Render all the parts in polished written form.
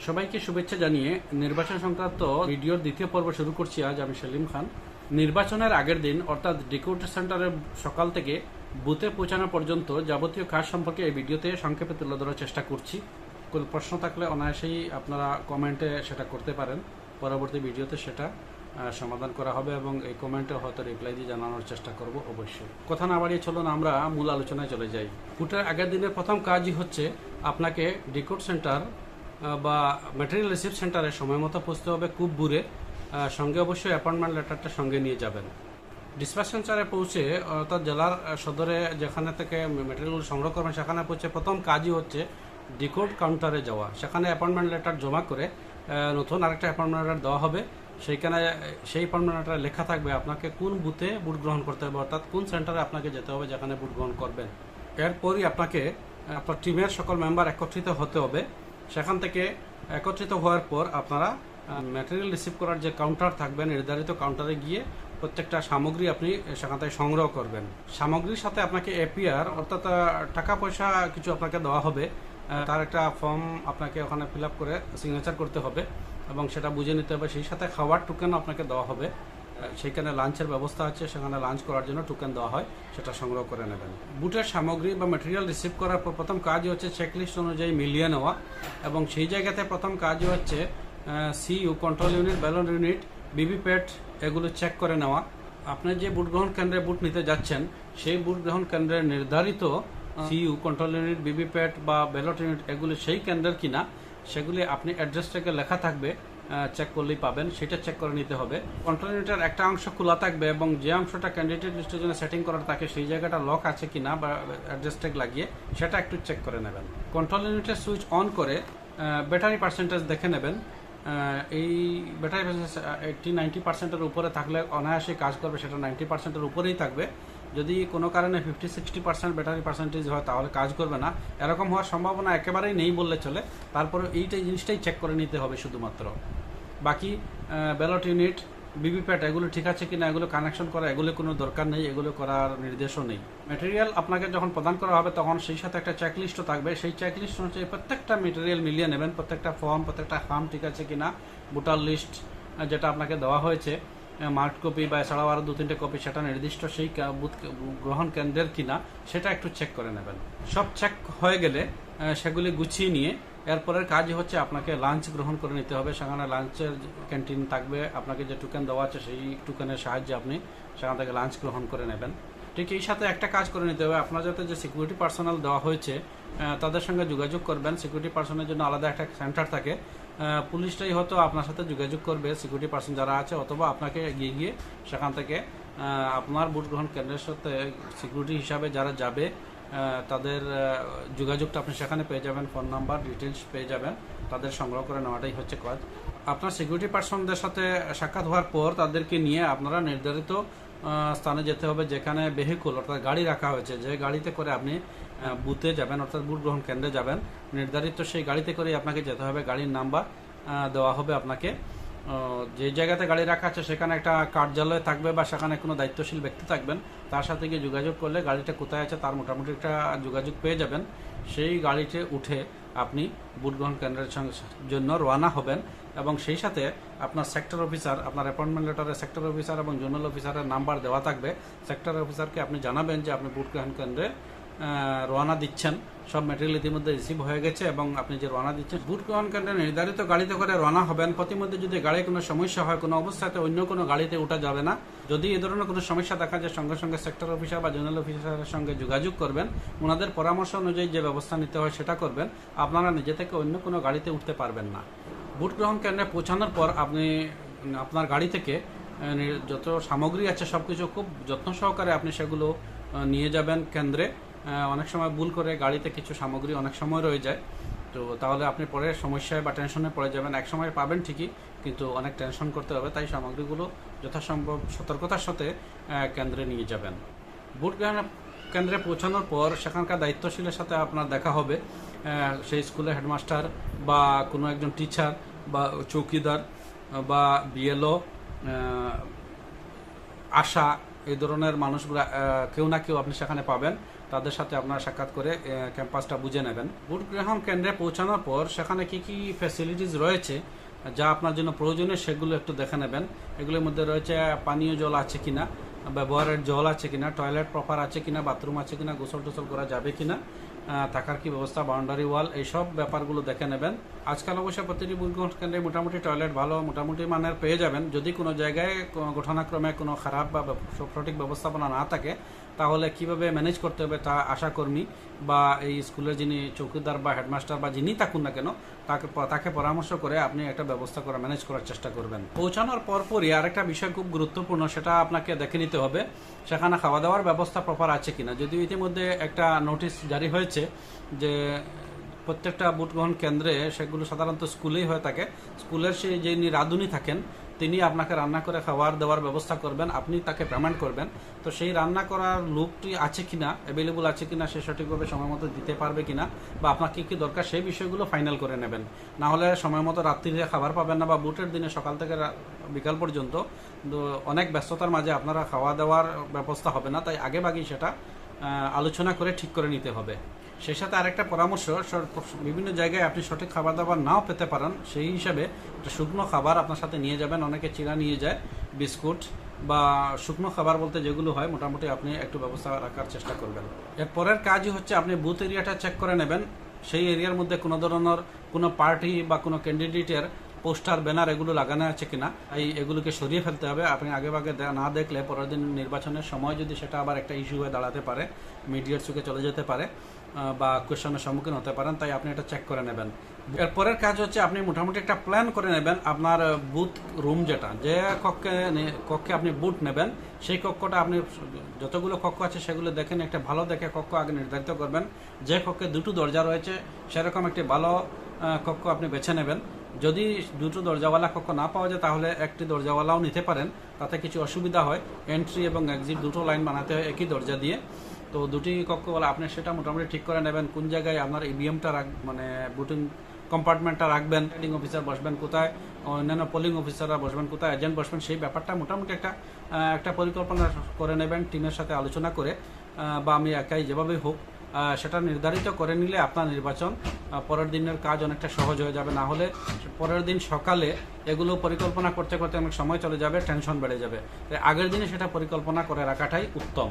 সবাইকে শুভেচ্ছা জানিয়ে নির্বাচন সংক্রান্ত ভিডিওর দ্বিতীয় পর্ব শুরু করছি। আজ আমি সেলিম খান। নির্বাচনের আগের দিন অর্থাৎ ডিকোড সেন্টারে সকাল থেকে বুথে পৌঁছানো পর্যন্ত যাবতীয় কাজ সম্পর্কে এই ভিডিওতে সংক্ষেপে তুলে ধরার চেষ্টা করছি। কোনো প্রশ্ন থাকলে অনায়াসেই আপনারা কমেন্টে সেটা করতে পারেন। পরবর্তী ভিডিওতে সেটা সমাধান করা হবে এবং এই কমেন্টে হয়তো রিপ্লাই দিয়ে জানানোর চেষ্টা করব অবশ্যই। কথা না বাড়িয়ে চলুন আমরা মূল আলোচনায় চলে যাই। ভোটের আগের দিনের প্রথম কাজই হচ্ছে আপনাকে ডিকোড সেন্টার বা ম্যাটেরিয়াল রিসিভ সেন্টারে সময় মতো পৌঁছতে হবে। খুব দূরে সঙ্গে অবশ্যই অ্যাপয়েন্টমেন্ট লেটারটা সঙ্গে নিয়ে যাবেন। ডিসপ্যাচ সেন্টারে পৌঁছে অর্থাৎ জেলার সদরে যেখানে থেকে ম্যাটেরিয়াল সংগ্রহ করবেন সেখানে পৌঁছে প্রথম কাজই হচ্ছে ডিকোড কাউন্টারে যাওয়া। সেখানে অ্যাপয়েন্টমেন্ট লেটার জমা করে নতুন আরেকটা অ্যাপয়েন্টমেন্ট লেটার দেওয়া হবে। সেইখানে সেই অ্যাপয়েন্টমেন্ট লেটারে লেখা থাকবে আপনাকে কোন বুথে ভোট গ্রহণ করতে হবে, অর্থাৎ কোন সেন্টারে আপনাকে যেতে হবে যেখানে ভোট গ্রহণ করবেন। এরপরই আপনাকে আপনার টিমের সকল মেম্বার একত্রিত হতে হবে। সেখান থেকে একত্রিত হওয়ার পর আপনারা ম্যাটেরিয়াল রিসিভ করার যে কাউন্টার থাকবে নির্ধারিত কাউন্টারে গিয়ে প্রত্যেকটা সামগ্রী আপনি সেখান থেকে সংগ্রহ করবেন। সামগ্রীর সাথে আপনাকে এপিআর অর্থাৎ টাকা পয়সা কিছু আপনাকে দেওয়া হবে। তার একটা ফর্ম আপনাকে ওখানে ফিল আপ করে সিগনেচার করতে হবে এবং সেটা বুঝে নিতে হবে। সেই সাথে খাওয়ার টোকেন আপনাকে দেওয়া হবে। সেইখানে লাঞ্চের ব্যবস্থা আছে, সেখানে লাঞ্চ করার জন্য টোকেন দেওয়া হয়, সেটা সংগ্রহ করে নেবেন। বুটের সামগ্রী বা ম্যাটেরিয়াল রিসিভ করার পর প্রথম কাজই হচ্ছে চেকলিস্ট অনুযায়ী মিলিয়ে নেওয়া এবং সেই জায়গাতে প্রথম কাজই হচ্ছে CU, control unit, ballot unit, VVPAT এগুলো চেক করে নেওয়া। আপনি যে ভোট গ্রহণ কেন্দ্রে ভোট নিতে যাচ্ছেন সেই ভোট গ্রহণ কেন্দ্রের নির্ধারিত সিইউ, কন্ট্রোল ইউনিট, ভিভিপ্যাট বা ব্যালট ইউনিট এগুলি সেই কেন্দ্রের কিনা সেগুলি আপনি অ্যাড্রেস থেকে লেখা থাকবে, চেক করলেই পাবেন, সেটা চেক করে নিতে হবে। কন্ট্রোল ইউনিটের একটা অংশ খোলা থাকবে এবং যে অংশটা ক্যান্ডিডেট লিস্টের জন্য সেটিং করার থাকে সেই জায়গাটা লক আছে কিনা বা অ্যাড্রেস ট্যাগ লাগিয়ে সেটা একটু চেক করে নেবেন। কন্ট্রোল ইউনিটের সুইচ অন করে ব্যাটারি পার্সেন্টেজ দেখে নেবেন। এই ব্যাটারি পার্সেন্টেজ 80-90% উপরে থাকলে অনায়াসেই কাজ করবে, সেটা 90% উপরেই থাকবে। যদি কোনো কারণে 50-60% ব্যাটারি পার্সেন্টেজ হয় তাহলে কাজ করবে না। এরকম হওয়ার সম্ভাবনা একেবারেই নেই বললে চলে। তারপরে জিনিসটাই চেক করে নিতে হবে শুধুমাত্র। বাকি ব্যালট ইউনিট, ভিভিপ্যাট এগুলো ঠিক আছে কিনা এগুলো কানেকশন করা এগুলো কোনো দরকার নেই, এগুলো করার নির্দেশও নেই। ম্যাটেরিয়াল আপনাকে যখন প্রদান করা হবে তখন সেই সাথে একটা চেকলিস্টও থাকবে। সেই চেকলিস্ট অনুযায়ী প্রত্যেকটা ম্যাটেরিয়াল মিলিয়ে নেবেন, প্রত্যেকটা ফর্ম, প্রত্যেকটা ফার্ম ঠিক আছে কিনা, ভোটার লিস্ট যেটা আপনাকে দেওয়া হয়েছে মার্ক কপি বা এছাড়াও আরও 2-3টে কপি সেটা নির্দিষ্ট সেই বুথ গ্রহণ কেন্দ্রের কিনা সেটা একটু চেক করে নেবেন। সব চেক হয়ে গেলে সেগুলি গুছিয়ে নিয়ে এরপরের কাজ হচ্ছে আপনাকে লাঞ্চ গ্রহণ করে নিতে হবে। সেখানে লাঞ্চের ক্যান্টিন থাকবে, আপনাকে যে টোকেন দেওয়া আছে সেই টোকেনের সাহায্যে আপনি সেখান থেকে লাঞ্চ গ্রহণ করে নেবেন। ঠিক এই সাথে একটা কাজ করে নিতে হবে, আপনার যাতে যে সিকিউরিটি পার্সোনাল দেওয়া হয়েছে তাদের সঙ্গে যোগাযোগ করবেন। সিকিউরিটি পার্সনের জন্য আলাদা একটা সেন্টার থাকে, পুলিশটাই হয়তো আপনার সাথে যোগাযোগ করবে সিকিউরিটি পার্সন যারা আছে, অথবা আপনাকে এগিয়ে গিয়ে সেখান থেকে আপনার ভোট গ্রহণ কেন্দ্রের সাথে সিকিউরিটি হিসাবে যারা যাবে তাদের যোগাযোগটা আপনি সেখানে পেয়ে যাবেন, ফোন নাম্বার ডিটেলস পেয়ে যাবেন, তাদের সংগ্রহ করে নেওয়াটাই হচ্ছে কাজ। আপনার সিকিউরিটি পার্সনদের সাথে সাক্ষাৎ হওয়ার পর তাদেরকে নিয়ে আপনারা নির্ধারিত স্থানে যেতে হবে যেখানে ভেহিকল অর্থাৎ গাড়ি রাখা হয়েছে, যে গাড়িতে করে আপনি বুথে যাবেন অর্থাৎ ভোট গ্রহণ কেন্দ্রে যাবেন। নির্ধারিত সেই গাড়িতে করেই আপনাকে যেতে হবে। গাড়ির নাম্বার দেওয়া হবে আপনাকে। যে জায়গাতে গাড়ি রাখা আছে সেখানে একটা কার্যালয় থাকবে বা সেখানে কোনো দায়িত্বশীল ব্যক্তি থাকবেন, তার সাথে গিয়ে যোগাযোগ করলে গাড়িটা কোথায় আছে তার মোটামুটি একটা যোগাযোগ পেয়ে যাবেন। সেই গাড়িতে উঠে আপনি ভোট গ্রহণ কেন্দ্রের জন্য রওনা হবেন এবং সেই সাথে আপনার সেক্টর অফিসার, আপনার অ্যাপয়েন্টমেন্ট লেটারে সেক্টর অফিসার এবং জোনাল অফিসারের নাম্বার দেওয়া থাকবে। সেক্টর অফিসারকে আপনি জানাবেন যে আপনি ভোট গ্রহণ কেন্দ্রে রওনা দিচ্ছেন, সব ম্যাটেরিয়াল ইতিমধ্যে রিসিভ হয়ে গেছে এবং আপনি যে রওনা দিচ্ছেন ভোট গ্রহণ কেন্দ্রে নির্ধারিত গাড়িতে করে রওনা হবেন। প্রতিমধ্যে যদি গাড়ি কোনো সমস্যা হয় কোনো অবস্থাতে অন্য কোনো গাড়িতে উঠা যাবে না। যদি এ ধরনের কোনো সমস্যা দেখা যায় সঙ্গে সঙ্গে সেক্টর অফিসার বা জোনাল অফিসারের সঙ্গে যোগাযোগ করবেন। ওনাদের পরামর্শ অনুযায়ী যে ব্যবস্থা নিতে হয় সেটা করবেন। আপনারা নিজে থেকে অন্য কোনো গাড়িতে উঠতে পারবেন না। ভোট গ্রহণ কেন্দ্রে পৌঁছানোর পর আপনি আপনার গাড়ি থেকে যত সামগ্রী আছে সব কিছু খুব যত্ন সহকারে আপনি সেগুলো নিয়ে যাবেন কেন্দ্রে। অনেক সময় ভুল করে গাড়িতে কিছু সামগ্রী অনেক সময় রয়ে যায়, তো তাহলে আপনি পরে সমস্যায় বা টেনশনে পড়ে যাবেন। এক সময় পাবেন ঠিকই, কিন্তু অনেক টেনশন করতে হবে। তাই সামগ্রীগুলো যথাসম্ভব সতর্কতার সাথে কেন্দ্রে নিয়ে যাবেন। ভোট গ্রহণ কেন্দ্রে পৌঁছানোর পর সেখানকার দায়িত্বশীলের সাথে আপনার দেখা হবে। সেই স্কুলের হেডমাস্টার বা কোনো একজন টিচার বা চৌকিদার বা বিএলও, আশা, এই ধরনের মানুষগুলো কেউ না কেউ আপনি সেখানে পাবেন। তাদের সাথে আপনারা সাক্ষাৎ করে ক্যাম্পাসটা বুঝে নেবেন। ভোট গ্রহণ কেন্দ্রে পৌঁছানোর পর সেখানে কি কি ফ্যাসিলিটিস রয়েছে যা আপনার জন্য প্রয়োজনীয় সেগুলো একটু দেখে নেবেন। এগুলোর মধ্যে রয়েছে পানীয় জল আছে কিনা, ব্যবহারের জল আছে কিনা, টয়লেট প্রপার আছে কিনা, বাথরুম আছে কিনা, গোসল টোসল করা যাবে কিনা, থাকার কি ব্যবস্থা, বাউন্ডারি ওয়াল, এইসব ব্যাপারগুলো দেখে নেবেন। আজকাল অবশ্য প্রতিটি ভোট গ্রহণ কেন্দ্রে মোটামুটি টয়লেট ভালো মোটামুটি মানের পেয়ে যাবেন। যদি কোনো জায়গায় ঘটনাক্রমে কোনো খারাপ বা সঠিক ব্যবস্থাপনা না থাকে তাহলে কিভাবে ম্যানেজ করতে হবে তা আশাকর্মী বা এই স্কুলের যিনি চৌকিদার বা হেডমাস্টার বা যিনি থাকুন না কেন তাকে পরামর্শ করে আপনি একটা ব্যবস্থা করা ম্যানেজ করার চেষ্টা করবেন। পৌঁছানোর পরপরই আরেকটা বিষয় খুব গুরুত্বপূর্ণ, সেটা আপনাকে দেখে নিতে হবে সেখানে খাওয়া দাওয়ার ব্যবস্থা প্রপার আছে কিনা। যদিও ইতিমধ্যে একটা নোটিশ জারি হয়েছে যে প্রত্যেকটা ভোট গ্রহণ কেন্দ্রে, সেগুলো সাধারণত স্কুলেই হয়ে থাকে, স্কুলের সেই যিনি রাঁধুনি থাকেন তিনি আপনাকে রান্না করে খাবার দেওয়ার ব্যবস্থা করবেন, আপনি তাকে পেমেন্ট করবেন। তো সেই রান্না করার লোকটি আছে কিনা, অ্যাভেলেবল আছে কিনা, সে সঠিকভাবে সময় মতো দিতে পারবে কিনা বা আপনার কী কী দরকার সেই বিষয়গুলো ফাইনাল করে নেবেন। না হলে সময় মতো রাত্রিরে খাবার পাবেন না বা ভোটের দিনে সকাল থেকে বিকাল পর্যন্ত অনেক ব্যস্ততার মাঝে আপনারা খাওয়া দাওয়ার ব্যবস্থা হবে না। তাই আগেভাগেই সেটা আলোচনা করে ঠিক করে নিতে হবে। সেই সাথে আরেকটা পরামর্শ, বিভিন্ন জায়গায় আপনি সঠিক খাবার দাবার নাও পেতে পারেন, সেই হিসাবে একটা শুকনো খাবার আপনার সাথে নিয়ে যাবেন। অনেকে চিড়া নিয়ে যায়, বিস্কুট বা শুকনো খাবার বলতে যেগুলো হয় মোটামুটি আপনি একটু ব্যবস্থা রাখার চেষ্টা করবেন। এর পরের কাজই হচ্ছে আপনি বুথ এরিয়াটা চেক করে নেবেন। সেই এরিয়ার মধ্যে কোনো ধরনের কোনো পার্টি বা কোনো ক্যান্ডিডেটের পোস্টার ব্যানার এগুলো লাগানো আছে কিনা, এগুলোকে সরিয়ে ফেলতে হবে। আপনি আগেভাগে না দেখলে পরের দিন নির্বাচনের সময় যদি সেটা আবার একটা ইস্যু হয়ে দাঁড়াতে পারে, মিডিয়ার চোখে চলে যেতে পারে বা কোয়েশনের সম্মুখীন হতে পারেন। তাই আপনি এটা চেক করে নেবেন। এরপরের কাজ হচ্ছে আপনি মোটামুটি একটা প্ল্যান করে নেবেন আপনার বুথ রুম, যেটা যে কক্ষে আপনি বুথ নেবেন সেই কক্ষটা আপনি যতগুলো কক্ষ আছে সেগুলো দেখেন, একটা ভালো দেখে কক্ষ আগে নির্ধারিত করবেন। যে কক্ষে দুটো দরজা রয়েছে সেরকম একটি ভালো কক্ষ আপনি বেছে নেবেন। যদি দুটো দরজাওয়ালা কক্ষ না পাওয়া যায় তাহলে একটি দরজাওয়ালাও নিতে পারেন, তাতে কিছু অসুবিধা হয়। এন্ট্রি এবং এক্সিট দুটো লাইন বানাতে হয় একই দরজা দিয়ে। তো দুটি কক্ষওয়ালা আপনি সেটা মোটামুটি ঠিক করে নেবেন। কোন জায়গায় আপনার ইভিএমটা মানে বুটিং কম্পার্টমেন্টটা রাখবেন, রিটার্নিং অফিসার বসবেন কোথায়, অন্যান্য পোলিং অফিসাররা বসবেন কোথায়, এজেন্ট বসবেন, সেই ব্যাপারটা মোটামুটি একটা পরিকল্পনা করে নেবেন টিমের সাথে আলোচনা করে বা আমি একাই যেভাবেই হোক সেটা নির্ধারিত করে নিলে আপনার নির্বাচন পরের দিনের কাজ অনেকটা সহজ হয়ে যাবে। না হলে পরের দিন সকালে এগুলো পরিকল্পনা করতে করতে অনেক সময় চলে যাবে, টেনশন বেড়ে যাবে। তাই আগের দিনে সেটা পরিকল্পনা করে রাখাটাই উত্তম।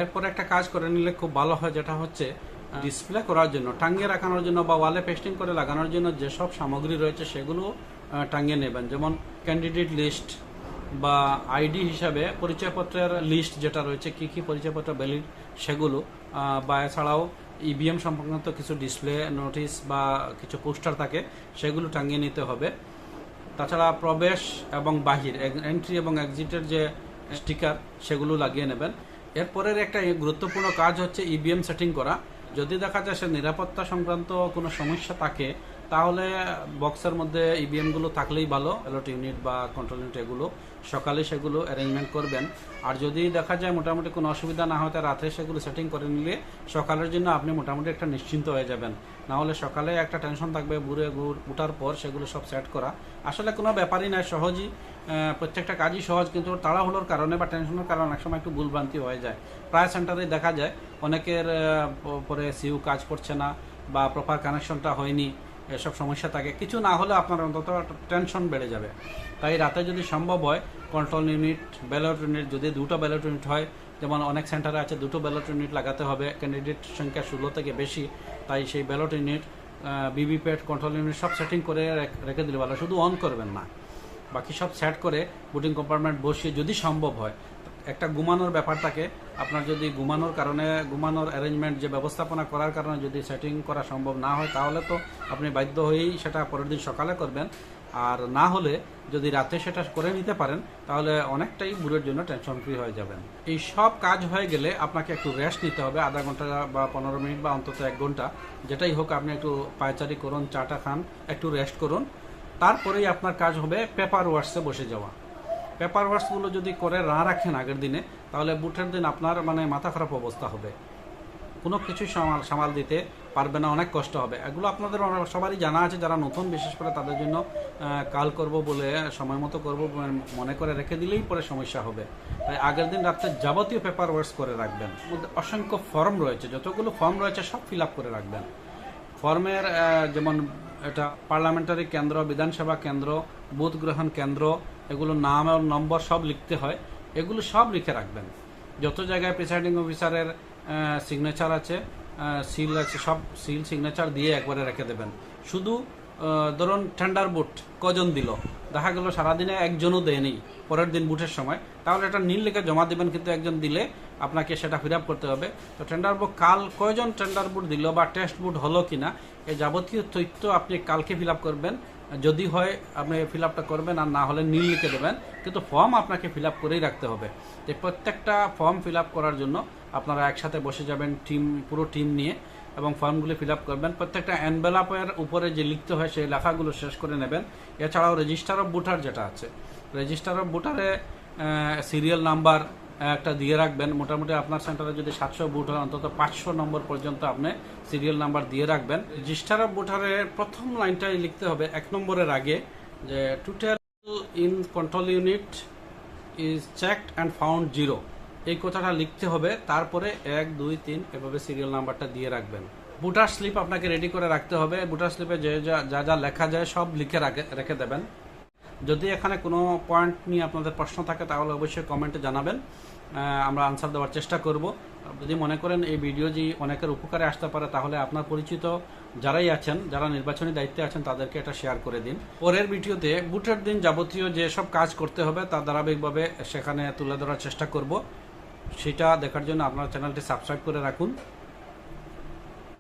এরপরে একটা কাজ করে নিলে খুব ভালো হয়, যেটা হচ্ছে ডিসপ্লে করার জন্য, টাঙিয়ে রাখানোর জন্য বা ওয়ালে পেস্টিং করে লাগানোর জন্য যেসব সামগ্রী রয়েছে সেগুলো টাঙিয়ে নেবেন। যেমন ক্যান্ডিডেট লিস্ট বা আইডি হিসাবে পরিচয়পত্রের লিস্ট যেটা রয়েছে, কী কী পরিচয়পত্র ভ্যালিড সেগুলো, বা এছাড়াও ইভিএম সংক্রান্ত কিছু ডিসপ্লে নোটিশ বা কিছু পোস্টার থাকে সেগুলো টাঙিয়ে নিতে হবে। তাছাড়া প্রবেশ এবং বাহির, এন্ট্রি এবং এক্সিটের যে স্টিকার সেগুলো লাগিয়ে নেবেন। এরপরের একটা গুরুত্বপূর্ণ কাজ হচ্ছে ইভিএম সেটিং করা। যদি দেখা যায় সে নিরাপত্তা সংক্রান্ত কোনো সমস্যা থাকে তাহলে বক্সের মধ্যে ইভিএমগুলো থাকলেই ভালো, ব্যালট ইউনিট বা কন্ট্রোল ইউনিট এগুলো সকালে সেগুলো অ্যারেঞ্জমেন্ট করবেন। আর যদি দেখা যায় মোটামুটি কোনো অসুবিধা না হয় তা রাতে সেগুলো সেটিং করে নিলে সকালের জন্য আপনি মোটামুটি একটা নিশ্চিন্ত হয়ে যাবেন। না হলে সকালে একটা টেনশন থাকবে উঠার পর সেগুলো সব সেট করা। আসলে কোনো ব্যাপারই নয়, সহজই, প্রত্যেকটা কাজই সহজ, কিন্তু তাড়াহুড়োর কারণে বা টেনশনের কারণে অনেক সময় একটু ভুলভ্রান্তি হয়ে যায়। প্রায় সেন্টারে দেখা যায় অনেকের পরে সিইউ কাজ করছে না বা প্রপার কানেকশনটা হয়নি, এসব সমস্যা থাকে। কিছু না হলে আপনার অন্তত টেনশন বেড়ে যাবে। তাই রাতে যদি সম্ভব হয় কন্ট্রোল ইউনিট, ব্যালট ইউনিট, যদি দুটো ব্যালট ইউনিট হয়, যেমন অনেক সেন্টারে আছে দুটো ব্যালট ইউনিট লাগাতে হবে, ক্যান্ডিডেট সংখ্যা 16 থেকে বেশি, তাই সেই ballot unit, VVPAT, control unit সব সেটিং করে রেখে দিলে ভালো। শুধু অন করবেন না, বাকি সব সেট করে বুটিং কম্পার্টমেন্ট বসিয়ে যদি সম্ভব হয়। একটা ঘুমানোর ব্যাপার থাকে, আপনার যদি ঘুমানোর অ্যারেঞ্জমেন্ট যে ব্যবস্থাপনা করার কারণে যদি সেটিং করা সম্ভব না হয় তাহলে তো আপনি বাধ্য হয়েই সেটা পরের দিন সকালে করবেন। আর না হলে যদি রাতে সেটা করে নিতে পারেন তাহলে অনেকটাই বুড়ের জন্য টেনশন ফ্রি হয়ে যাবেন। এই সব কাজ হয়ে গেলে আপনাকে একটু রেস্ট নিতে হবে, আধা ঘন্টা বা 15 মিনিট বা অন্তত 1 ঘন্টা, যেটাই হোক। আপনি একটু পায়চারি করুন, চাটা খান, একটু রেস্ট করুন। তারপরেই আপনার কাজ হবে পেপার ওয়ার্কসে বসে যাওয়া। পেপার ওয়ার্কসগুলো যদি করে না রাখেন আগের দিনে তাহলে বুথের দিন আপনার মাথা খারাপ অবস্থা হবে। কোনো কিছুই সামাল দিতে পারবে না, অনেক কষ্ট হবে। এগুলো আপনাদের সবারই জানা আছে, যারা নতুন বিশেষ করে তাদের জন্য কাল করব বলে সময় মতো করবো মনে করে রেখে দিলেই পরে সমস্যা হবে। তাই আগের দিন রাত্রে যাবতীয় পেপার ওয়ার্কস করে রাখবেন। অসংখ্য ফর্ম রয়েছে, যতগুলো ফর্ম রয়েছে সব ফিল আপ করে রাখবেন। ফর্মের যেমন এটা পার্লামেন্টারি কেন্দ্র, বিধানসভা কেন্দ্র, বুথ গ্রহণ কেন্দ্র, এগুলো নাম এবং নম্বর সব লিখতে হয়, এগুলো সব লিখে রাখবেন। যত জায়গায় প্রিসাইডিং অফিসারের সিগনেচার আছে, সিল আছে, সব সিল সিগনেচার দিয়ে একবারে রেখে দেবেন। শুধু ধরুন টেন্ডার বুট কজন দিল, দেখা গেল সারাদিনে একজনও দেয়নি পরের দিন বুটের সময়, তাহলে এটা নীল লিখে জমা দেবেন, কিন্তু একজন দিলে আপনাকে সেটা ফিল আপ করতে হবে। তো টেন্ডার বুট কাল কয়জন টেন্ডার বুট দিল বা টেস্ট বুট হলো কিনা, এই যাবতীয় তথ্য আপনি কালকে ফিল আপ করবেন। যদি হয় আপনি ফিল আপটা করবেন, আর না হলে নীল লিখে দেবেন, কিন্তু ফর্ম আপনাকে ফিল আপ করেই রাখতে হবে। যে প্রত্যেকটা ফর্ম ফিল আপ করার জন্য আপনারা একসাথে বসে যাবেন পুরো টিম নিয়ে, এবং ফর্মগুলি ফিল আপ করবেন। প্রত্যেকটা এনভেলপের উপরে যে লিখতে হয় সেই লেখাগুলো শেষ করে নেবেন। এছাড়াও রেজিস্টার অফ ভোটার যেটা আছে, রেজিস্টার অফ ভোটারে সিরিয়াল নাম্বার একটা দিয়ে রাখবেন। মোটামুটি আপনার সেন্টারে যদি 700 বুথ হয়, অন্তত 500 নম্বর পর্যন্ত আপনি সিরিয়াল নাম্বার দিয়ে রাখবেন। রেজিস্টার অফ ভোটারের প্রথম লাইনটাই লিখতে হবে 1 নম্বরের আগে, যে total in control unit is checked and found 0, এই কথাটা লিখতে হবে। তারপরে 1, 2, 3 এভাবে সিরিয়াল নাম্বারটা দিয়ে রাখবেন। ভোটার স্লিপ আপনাকে রেডি করে রাখতে হবে। ভোটার স্লিপে যা যা লেখা যায় সব লিখে রেখে দেবেন। যদি এখানে কোনো পয়েন্ট নিয়ে আপনাদের প্রশ্ন থাকে তাহলে অবশ্যই কমেন্টে জানাবেন, আমরা আনসার দেওয়ার চেষ্টা করব। যদি মনে করেন এই ভিডিও যে অনেকের উপকারে আসতে পারে, তাহলে আপনার পরিচিত যারাই আছেন, যারা নির্বাচনী দায়িত্বে আছেন, তাদেরকে এটা শেয়ার করে দিন। পরের ভিডিওতে ভোটের দিন যাবতীয় যেসব কাজ করতে হবে তা ধারাবাহিকভাবে সেখানে তুলে ধরার চেষ্টা করব। সেটা দেখার জন্য আপনার চ্যানেলটি সাবস্ক্রাইব করে রাখুন।